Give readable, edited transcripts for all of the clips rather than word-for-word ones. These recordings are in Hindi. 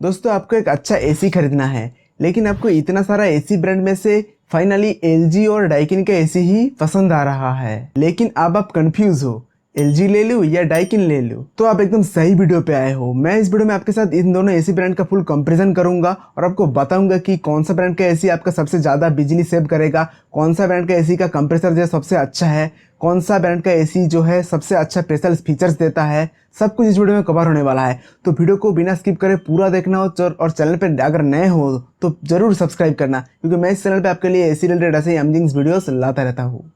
दोस्तों आपको एक अच्छा एसी खरीदना है, लेकिन आपको इतना सारा एसी ब्रांड में से फाइनली एलजी और डाइकिन का एसी ही पसंद आ रहा है। लेकिन अब आप कंफ्यूज हो, एलजी ले लूं या डाइकिन ले लूं? तो आप एकदम सही वीडियो पे आए हो। मैं इस वीडियो में आपके साथ इन दोनों एसी ब्रांड का फुल कंपैरिजन करूंगा और आपको बताऊंगा कि कौन सा ब्रांड का एसी आपका सबसे ज़्यादा बिजली सेव करेगा, कौन सा ब्रांड का एसी का कंप्रेसर जो सबसे अच्छा है, कौन सा ब्रांड का एसी जो है सबसे अच्छा स्पेशल फीचर्स देता है। सब कुछ इस वीडियो में कवर होने वाला है, तो वीडियो को बिना स्किप करे पूरा देखना हो। और चैनल पे अगर नए हो तो जरूर सब्सक्राइब करना, क्योंकि मैं इस चैनल पे आपके लिए एसी रिलेटेड ऐसे अमेजिंग वीडियोस लाता रहता हूँ।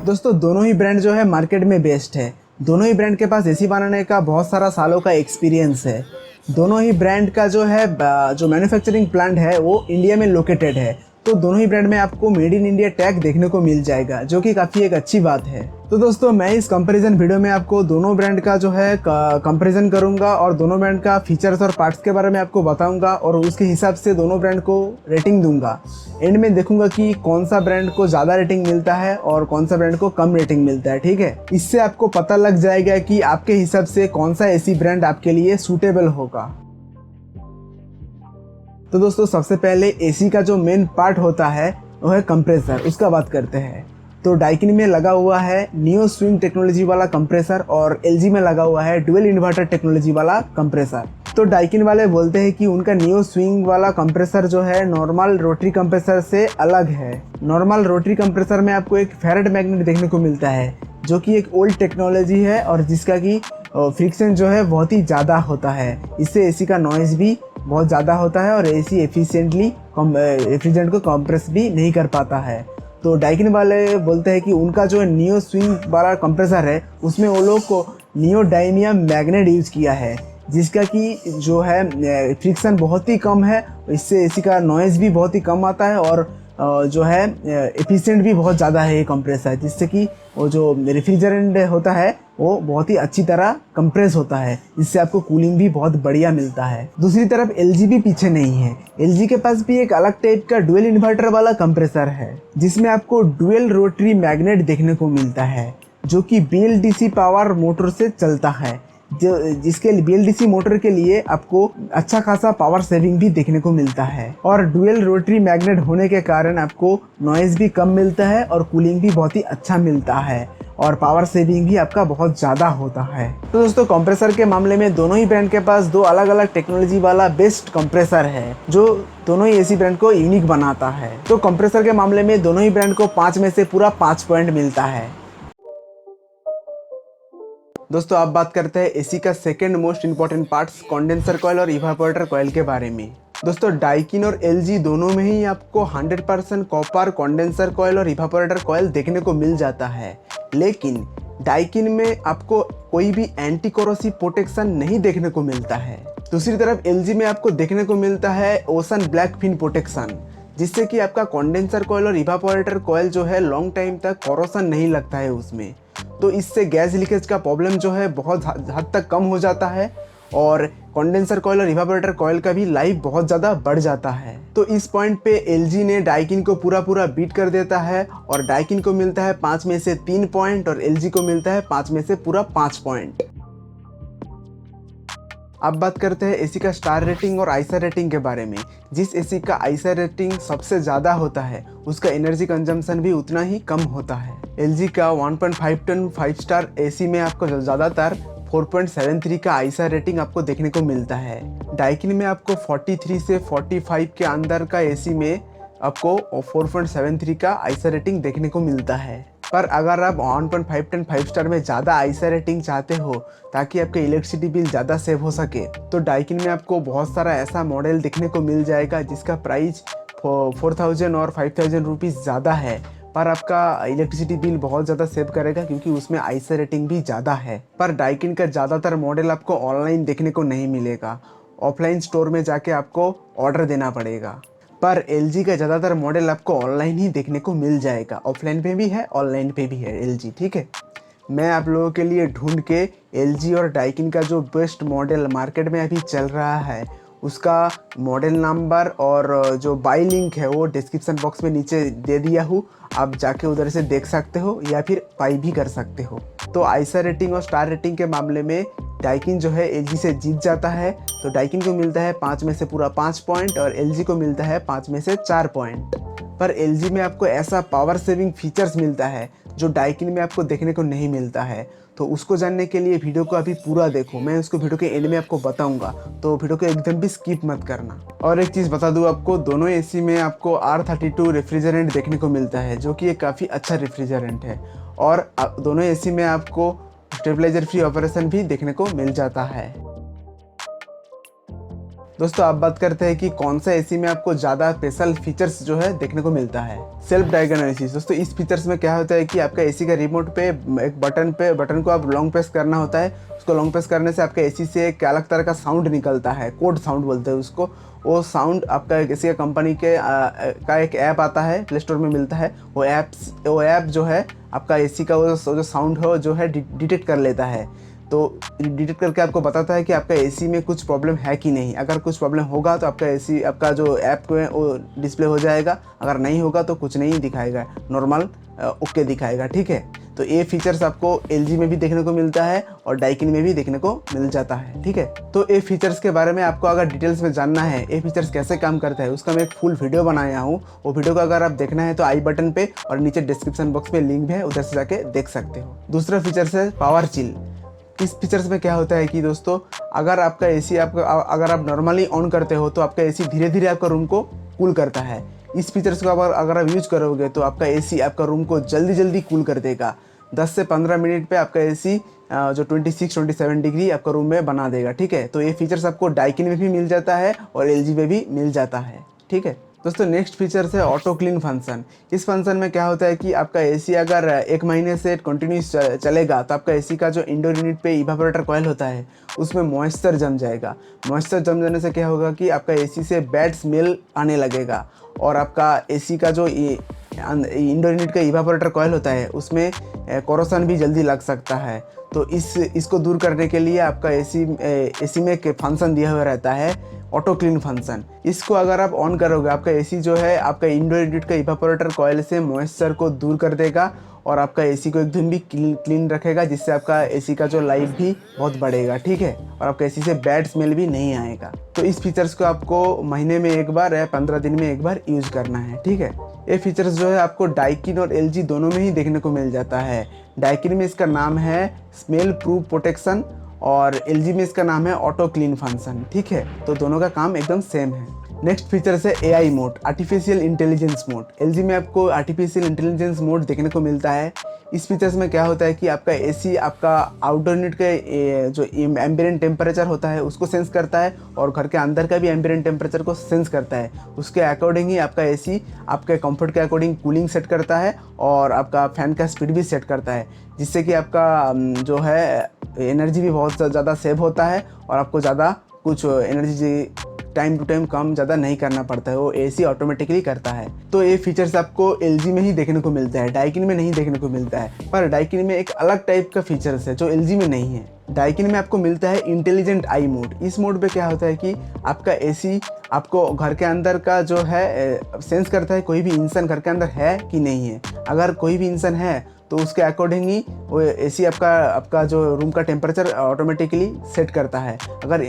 दोस्तों दोनों ही ब्रांड जो है मार्केट में बेस्ट है। दोनों ही ब्रांड के पास एसी बनाने का बहुत सारा सालों का एक्सपीरियंस है। दोनों ही ब्रांड का जो है जो मैन्युफैक्चरिंग प्लांट है वो इंडिया में लोकेटेड है। तो दोनों ही ब्रांड में आपको मेड इन इंडिया टैग देखने को मिल जाएगा, जो कि काफ़ी एक अच्छी बात है। तो दोस्तों मैं इस कंपैरिजन वीडियो में आपको दोनों ब्रांड का जो है कंपैरिजन करूंगा और दोनों ब्रांड का फीचर्स और पार्ट्स के बारे में आपको बताऊंगा और उसके हिसाब से दोनों ब्रांड को रेटिंग दूंगा। एंड में देखूंगा कि कौन सा ब्रांड को ज़्यादा रेटिंग मिलता है और कौन सा ब्रांड को कम रेटिंग मिलता है। ठीक है, इससे आपको पता लग जाएगा कि आपके हिसाब से कौन सा एसी ब्रांड आपके लिए सूटेबल होगा। तो दोस्तों सबसे पहले एसी का जो मेन पार्ट होता है वो है कंप्रेसर, उसका बात करते हैं। तो डाइकिन में लगा हुआ है नियो स्विंग टेक्नोलॉजी वाला कंप्रेसर और एलजी में लगा हुआ है डुअल इन्वर्टर टेक्नोलॉजी वाला कंप्रेसर। तो डाइकिन वाले बोलते हैं कि उनका नियो स्विंग वाला कंप्रेसर जो है नॉर्मल रोटरी कंप्रेसर से अलग है। नॉर्मल रोटरी कंप्रेसर में आपको एक फेरेट मैग्नेट देखने को मिलता है, जो कि एक ओल्ड टेक्नोलॉजी है और जिसका कि फ्रिक्शन जो है बहुत ही ज़्यादा होता है। इससे एसी का नॉइज़ भी बहुत ज़्यादा होता है और एसी एफिशिएंटली रेफ्रिजरेंट को कंप्रेस भी नहीं कर पाता है। तो डाइकिन वाले बोलते हैं कि उनका जो नियो स्विंग वाला कंप्रेसर है उसमें वो लोग को नियोडाइमियम मैग्नेट यूज़ किया है, जिसका कि जो है फ्रिक्शन बहुत ही कम है। इससे एसी का नॉइज़ भी बहुत ही कम आता है और जो है एफिशिएंट भी बहुत ज़्यादा है ये कंप्रेसर, जिससे कि वो जो रेफ्रिजरेंट होता है वो बहुत ही अच्छी तरह कंप्रेस होता है। इससे आपको कूलिंग भी बहुत बढ़िया मिलता है। दूसरी तरफ एलजी भी पीछे नहीं है। एलजी के पास भी एक अलग टाइप का डुअल इन्वर्टर वाला कंप्रेसर है, जिसमें आपको डुअल रोटरी मैग्नेट देखने को मिलता है, जो कि बीएलडीसी पावर मोटर से चलता है, जिसके बीएलडीसी मोटर के लिए आपको अच्छा खासा पावर सेविंग भी देखने को मिलता है। और डुअल रोटरी मैग्नेट होने के कारण आपको नॉइज़ भी कम मिलता है और कूलिंग भी बहुत ही अच्छा मिलता है और पावर सेविंग भी आपका बहुत ज़्यादा होता है। तो दोस्तों कंप्रेसर के मामले में दोनों ही ब्रांड के पास दो अलग अलग टेक्नोलॉजी वाला बेस्ट कंप्रेसर है, जो दोनों ही एसी ब्रांड को यूनिक बनाता है। तो कंप्रेसर के मामले में दोनों ही ब्रांड को 5 में से पूरा 5 पॉइंट मिलता है। दोस्तों आप बात करते हैं एसी का second most important parts condenser coil और इवापोरेटर कॉइल के बारे में। दोस्तों डाइकिन और एलजी दोनों में ही आपको 100% कॉपर कंडेंसर कॉइल और इवापोरेटर कॉइल देखने को मिल जाता है, लेकिन डाइकिन में आपको कोई भी एंटी कोरोसिव प्रोटेक्शन नहीं देखने को मिलता है। दूसरी तरफ एलजी में आपको देखने को मिलता है ओशन ब्लैक फिन प्रोटेक्शन, जिससे कि आपका कंडेंसर कॉइल और इवापोरेटर कॉइल जो है लॉन्ग टाइम तक कोरोशन नहीं लगता है उसमें। तो इससे गैस लीकेज का प्रॉब्लम जो है बहुत हद तक कम हो जाता है और कंडेंसर कॉइल और इवापोरेटर कॉइल का भी लाइफ बहुत ज़्यादा बढ़ जाता है। तो इस पॉइंट पे एलजी ने डाइकिन को पूरा बीट कर देता है और डाइकिन को मिलता है 5 में से 3 पॉइंट और एलजी को मिलता है 5 में से पूरा 5 पॉइंट। अब बात करते हैं एसी का स्टार रेटिंग और आईसर रेटिंग के बारे में। जिस एसी का आईसर रेटिंग सबसे ज़्यादा होता है उसका एनर्जी कंजम्पशन भी उतना ही कम होता है। एलजी का 1.5 टन 5 स्टार एसी में आपको ज़्यादातर 4.73 का आईसर रेटिंग आपको देखने को मिलता है। डाइकिन में आपको 43 से 45 के अंदर का एसी में आपको 4.73 का आईसर रेटिंग देखने को मिलता है। पर अगर आप 1.5 टन 5 स्टार में ज़्यादा आईसर रेटिंग चाहते हो ताकि आपका इलेक्ट्रिसिटी बिल ज़्यादा सेव हो सके, तो डाइकिन में आपको बहुत सारा ऐसा मॉडल देखने को मिल जाएगा जिसका प्राइस 4000 और 5000 रुपीज़ ज़्यादा है, पर आपका इलेक्ट्रिसिटी बिल बहुत ज़्यादा सेव करेगा क्योंकि उसमें आईसर रेटिंग भी ज़्यादा है। पर डाइकिन का ज़्यादातर मॉडल आपको ऑनलाइन देखने को नहीं मिलेगा, ऑफलाइन स्टोर में जाके आपको ऑर्डर देना पड़ेगा। पर एलजी का ज़्यादातर मॉडल आपको ऑनलाइन ही देखने को मिल जाएगा, ऑफलाइन पे भी है ऑनलाइन पे भी है एलजी। ठीक है, मैं आप लोगों के लिए ढूंढ के एलजी और डाइकिन का जो बेस्ट मॉडल मार्केट में अभी चल रहा है उसका मॉडल नंबर और जो बाई लिंक है वो डिस्क्रिप्शन बॉक्स में नीचे दे दिया हूँ। आप जाके उधर से देख सकते हो या फिर बाई भी कर सकते हो। तो आईसा रेटिंग और स्टार रेटिंग के मामले में डाइकिन जो है एलजी से जीत जाता है। तो डाइकिन को मिलता है 5 में से पूरा 5 पॉइंट और एलजी को मिलता है 5 में से 4 पॉइंट। पर एलजी में आपको ऐसा पावर सेविंग फीचर्स मिलता है जो डाइकिन में आपको देखने को नहीं मिलता है। तो उसको जानने के लिए वीडियो को अभी पूरा देखो, मैं उसको वीडियो के एंड में आपको बताऊंगा, तो वीडियो को एकदम भी स्किप मत करना। और एक चीज़ बता दूं आपको, दोनों एसी में आपको R32 रेफ्रिजरेंट देखने को मिलता है जो कि एक काफ़ी अच्छा रेफ्रिजरेंट है। और दोनों एसी में आपको स्टेबलाइजर फ्री ऑपरेशन भी देखने को मिल जाता है। दोस्तों आप बात करते हैं कि कौन सा एसी में आपको ज़्यादा स्पेशल फीचर्स जो है देखने को मिलता है। Self diagnosis. दोस्तों इस फीचर्स में क्या होता है कि आपका एसी का रिमोट पे एक बटन को आप लॉन्ग प्रेस करना होता है। उसको लॉन्ग प्रेस करने से आपका एसी से एक अलग तरह का साउंड निकलता है, कोड साउंड बोलते हैं उसको। वो साउंड आपका एसी का कंपनी के का एक ऐप आता है, प्ले स्टोर में मिलता है। वो ऐप जो है आपका एसी का वो जो साउंड हो जो है डिटेक्ट कर लेता है। तो डिटेक्ट करके आपको बताता है कि आपका एसी में कुछ प्रॉब्लम है कि नहीं। अगर कुछ प्रॉब्लम होगा तो आपका एसी आपका जो ऐप को है वो डिस्प्ले हो जाएगा, अगर नहीं होगा तो कुछ नहीं दिखाएगा, नॉर्मल ओके दिखाएगा। ठीक है, तो ये फीचर्स आपको एलजी में भी देखने को मिलता है और डाइकिन में भी देखने को मिल जाता है। ठीक है, तो ये फीचर्स के बारे में आपको अगर डिटेल्स में जानना है, ये फीचर्स कैसे काम करता है, उसका मैं एक फुल वीडियो बनाया हूँ। वो वीडियो को अगर आप देखना है तो आई बटन पे और नीचे डिस्क्रिप्शन बॉक्स में लिंक भी है, उधर से जाके देख सकते हो। दूसरा फीचर्स है पावर चिल। इस फीचर्स में क्या होता है कि दोस्तों अगर आपका एसी अगर आप नॉर्मली ऑन करते हो तो आपका एसी धीरे धीरे आपका रूम को कूल करता है। इस फीचर्स को अगर आप यूज करोगे तो आपका एसी आपका रूम को जल्दी जल्दी कूल कर देगा। 10 से 15 मिनट पे आपका एसी जो 26-27 डिग्री आपका रूम में बना देगा। ठीक है, तो ये फीचर्स आपको डाइकिन में भी मिल जाता है और एलजी में भी मिल जाता है। ठीक है दोस्तों, नेक्स्ट फीचर है ऑटो क्लीन फंक्शन। इस फंक्शन में क्या होता है कि आपका एसी अगर 1 महीने से कंटिन्यूस चलेगा तो आपका एसी का जो इंडोर यूनिट पे इवापोरेटर कॉइल होता है उसमें मॉइस्चर जम जाएगा। मॉइस्चर जम जाने से क्या होगा कि आपका एसी से बैड स्मेल आने लगेगा और आपका एसी का जो इंडोर यूनिट का इवापोरेटर कॉइल होता है उसमें कोरोसन भी जल्दी लग सकता है। तो इसको दूर करने के लिए आपका एसी में एक फंक्शन दिया हुआ रहता है, ऑटो क्लीन फंक्शन। इसको अगर आप ऑन करोगे आपका एसी जो है आपका इंडोर यूनिट का इवापोरेटर कॉइल से मॉइस्चर को दूर कर देगा और आपका एसी को एकदम भी क्लीन रखेगा, जिससे आपका एसी का जो लाइफ भी बहुत बढ़ेगा। ठीक है, और आपका एसी से बैड स्मेल भी नहीं आएगा। तो इस फीचर्स को आपको महीने में एक बार या 15 दिन में एक बार यूज करना है। ठीक है, ये फीचर्स जो है आपको डाइकिन और एलजी दोनों में ही देखने को मिल जाता है। डाइकिन में इसका नाम है स्मेल प्रूफ प्रोटेक्शन और एलजी में इसका नाम है ऑटो क्लीन फंक्शन। ठीक है, तो दोनों का काम एकदम सेम है। नेक्स्ट फीचर्स है AI mode, artificial intelligence mode. LG में आपको आर्टिफिशियल इंटेलिजेंस मोड देखने को मिलता है। इस फीचर्स में क्या होता है कि आपका एसी आपका आउटडोर यूनिट के जो एम्बिएंट टेम्परेचर होता है उसको सेंस करता है और घर के अंदर का भी एम्बिएंट टेम्परेचर को सेंस करता है। उसके अकॉर्डिंग ही आपका एसी आपके कंफर्ट के अकॉर्डिंग कूलिंग सेट करता है और आपका फैन का स्पीड भी सेट करता है, जिससे कि आपका जो है एनर्जी भी बहुत ज़्यादा सेव होता है और आपको ज़्यादा कुछ एनर्जी टाइम टू टाइम कम ज़्यादा नहीं करना पड़ता है, वो एसी ऑटोमेटिकली करता है। तो ये फीचर्स आपको एलजी में ही देखने को मिलता है, डाइकिन में नहीं देखने को मिलता है। पर डाइकिन में एक अलग टाइप का फीचर्स है जो एलजी में नहीं है। डाइकिन में आपको मिलता है इंटेलिजेंट आई मोड। इस मोड पे क्या होता है कि आपका एसी आपको घर के अंदर का जो है सेंस करता है कोई भी इंसान घर के अंदर है कि नहीं है। अगर कोई भी इंसान है तो उसके अकॉर्डिंग ही वो एसी आपका जो रूम का टेम्परेचर ऑटोमेटिकली सेट करता है। अगर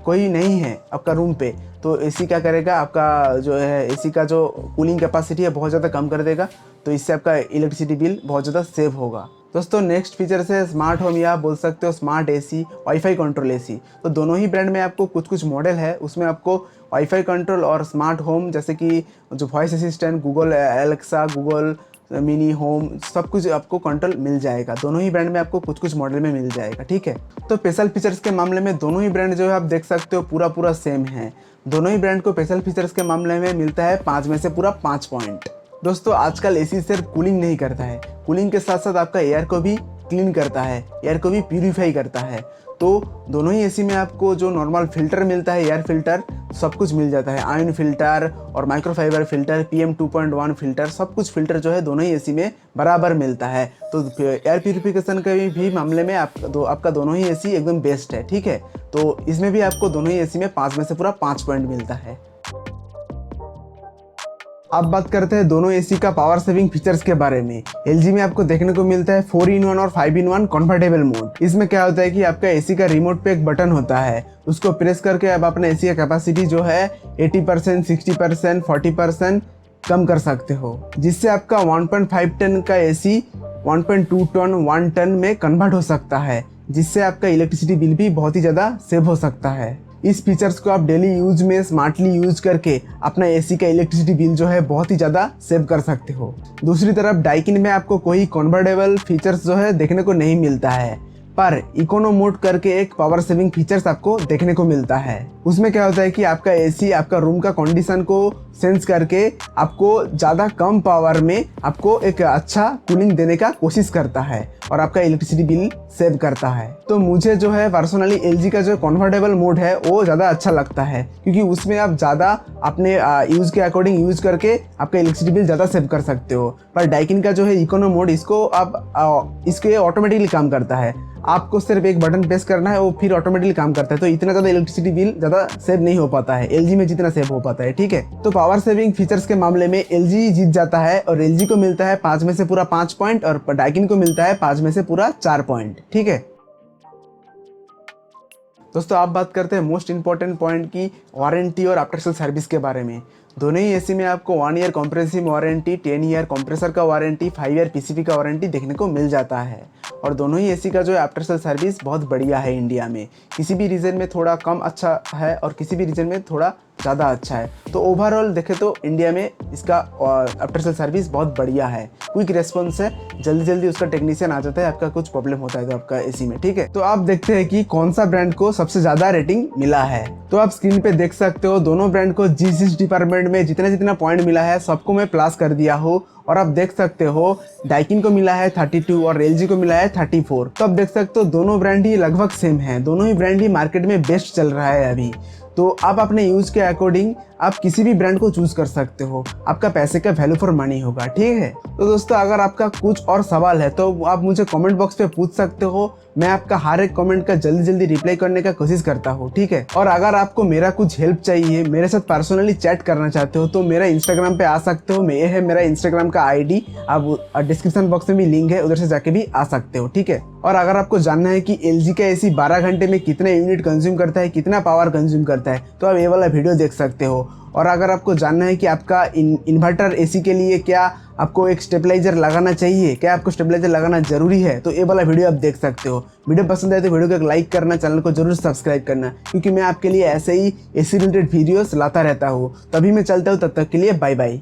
कोई नहीं है आपका रूम पे तो एसी क्या करेगा, आपका जो है एसी का जो कूलिंग कैपेसिटी है बहुत ज़्यादा कम कर देगा। तो इससे आपका इलेक्ट्रिसिटी बिल बहुत ज़्यादा सेव होगा। दोस्तों नेक्स्ट फीचर है स्मार्ट होम या बोल सकते हो smart AC, wifi control AC. तो दोनों ही ब्रांड में आपको कुछ मॉडल है, उसमें आपको वाईफाई कंट्रोल और स्मार्ट होम जैसे कि जो voice assistant, Google Alexa, Google mini home, सब कुछ आपको कंट्रोल मिल जाएगा। दोनों ही ब्रांड में आपको कुछ मॉडल में मिल जाएगा। ठीक है, तो स्पेशल फीचर्स के मामले में दोनों ही ब्रांड जो है आप देख सकते हो पूरा सेम है। दोनों ही ब्रांड को स्पेशल फीचर्स के मामले में मिलता है 5 में से पूरा 5 पॉइंट। दोस्तों आजकल एसी सिर्फ कूलिंग नहीं करता है, कूलिंग के साथ साथ आपका एयर को भी क्लीन करता है, एयर को भी प्यूरीफाई करता है। तो दोनों ही एसी में आपको जो नॉर्मल फिल्टर मिलता है, एयर फिल्टर, सब कुछ मिल जाता है। आयन फिल्टर और माइक्रोफाइबर फिल्टर, PM 2.1 फिल्टर, सब कुछ फिल्टर जो है दोनों ही एसी में बराबर मिलता है। तो एयर प्यूरिफिकेशन के भी मामले में आपका दोनों ही एसी एकदम बेस्ट है, ठीक है। तो इसमें भी आपको दोनों ही एसी में 5 में से पूरा 5 पॉइंट मिलता है। अब बात करते हैं दोनों एसी का पावर सेविंग फीचर्स के बारे में। LG में आपको देखने को मिलता है 4-in-1 और 5-in-1 कन्वर्टेबल मोड। इसमें क्या होता है कि आपका एसी का रिमोट पे एक बटन होता है, उसको प्रेस करके आप अपने एसी का कैपेसिटी जो है 80%, 60%, 40% कम कर सकते हो, जिससे आपका 1.5 टन का एसी 1.2 टन, 1 टन में कन्वर्ट हो सकता है, जिससे आपका इलेक्ट्रिसिटी बिल भी बहुत ही ज़्यादा सेव हो सकता है। इस फीचर्स को आप डेली यूज में स्मार्टली यूज करके अपना एसी का इलेक्ट्रिसिटी बिल जो है बहुत ही ज़्यादा सेव कर सकते हो। दूसरी तरफ डाइकिन में आपको कोई कन्वर्टेबल फीचर्स जो है देखने को नहीं मिलता है, पर इकोनो मोड करके एक पावर सेविंग फीचर्स आपको देखने को मिलता है। उसमें क्या होता है कि आपका एसी आपका रूम का कंडीशन को सेंस करके आपको ज़्यादा कम पावर में आपको एक अच्छा कूलिंग देने का कोशिश करता है और आपका इलेक्ट्रिसिटी बिल सेव करता है। तो मुझे जो है पर्सनली LG का जो कन्वर्टेबल मोड है वो ज़्यादा अच्छा लगता है, क्योंकि उसमें आप ज़्यादा अपने यूज़ के अकॉर्डिंग यूज़ करके आपका इलेक्ट्रिसिटी बिल ज़्यादा सेव कर सकते हो। पर डाइकिन का जो है इकोनो मोड, इसके ऑटोमेटिकली काम करता है। आपको सिर्फ एक बटन प्रेस करना है, वो फिर ऑटोमेटिकली काम करता है। तो इतना ज़्यादा इलेक्ट्रिसिटी बिल ज़्यादा सेव नहीं हो पाता है LG में जितना सेव हो पाता है, ठीक है। तो पावर सेविंग फीचर्स के मामले में LG जीत जाता है और LG को मिलता है 5 में से पूरा 5 पॉइंट और डाइकिन को मिलता है 5 में से पूरा 4 पॉइंट, ठीक है। दोस्तों आप बात करते हैं मोस्ट इंपॉर्टेंट पॉइंट की वारंटी और आफ्टर सेल सर्विस के बारे में। दोनों ही एसी में आपको 1 year compressive warranty, 10 year compressor का वारंटी, 5 ईयर PCB का वारंटी देखने को मिल जाता है। और दोनों ही एसी का जो है आफ्टर सेल सर्विस बहुत बढ़िया है इंडिया में। किसी भी रीजन में थोड़ा कम अच्छा है और किसी भी रीजन में थोड़ा ज़्यादा अच्छा है। तो ओवरऑल देखें तो इंडिया में इसका आफ्टर सेल सर्विस बहुत बढ़िया है, क्विक रेस्पॉन्स है, जल्दी जल्दी उसका टेक्नीशियन आ जाता है, आपका कुछ प्रॉब्लम होता है तो आपका एसी में, ठीक है। तो आप देखते हैं कि कौन सा ब्रांड को सबसे ज़्यादा रेटिंग मिला है। तो आप स्क्रीन पे देख सकते हो दोनों ब्रांड को G6 डिपार्टमेंट में जितना पॉइंट मिला है सबको मैं प्लस कर दिया हो। और आप देख सकते हो डाइकिन को मिला है 32 और LG को मिला है 34। तो आप देख सकते हो दोनों ब्रांड ही लगभग सेम है, दोनों ही ब्रांड ही मार्केट में बेस्ट चल रहा है अभी। तो आप अपने यूज़ के अकॉर्डिंग आप किसी भी ब्रांड को चूज़ कर सकते हो, आपका पैसे का वैल्यू फॉर मनी होगा, ठीक है। तो दोस्तों अगर आपका कुछ और सवाल है तो आप मुझे कमेंट बॉक्स पे पूछ सकते हो, मैं आपका हर एक कमेंट का जल्दी जल्दी रिप्लाई करने का कोशिश करता हूँ, ठीक है। और अगर आपको मेरा कुछ हेल्प चाहिए, मेरे साथ पर्सनली चैट करना चाहते हो तो मेरा इंस्टाग्राम पे आ सकते हो, ये है मेरा इंस्टाग्राम का ID, आप डिस्क्रिप्शन बॉक्स में भी लिंक है, उधर से जाके भी आ सकते हो, ठीक है। और अगर आपको जानना है कि LG का एसी 12 घंटे में कितने यूनिट कंज्यूम करता है, कितना पावर कंज्यूम करता है, तो आप ये वाला वीडियो देख सकते हो। और अगर आपको जानना है कि आपका इन्वर्टर एसी के लिए क्या आपको एक स्टेबलाइजर लगाना चाहिए, क्या आपको स्टेबलाइजर लगाना जरूरी है, तो ये वाला वीडियो आप देख सकते हो। वीडियो पसंद आए तो वीडियो को एक लाइक करना, चैनल को जरूर सब्सक्राइब करना, क्योंकि मैं आपके लिए ऐसे ही एसी रिलेटेड वीडियोस लाता रहता हूँ। तभी मैं चलता हूँ, तब तक के लिए बाय बाय।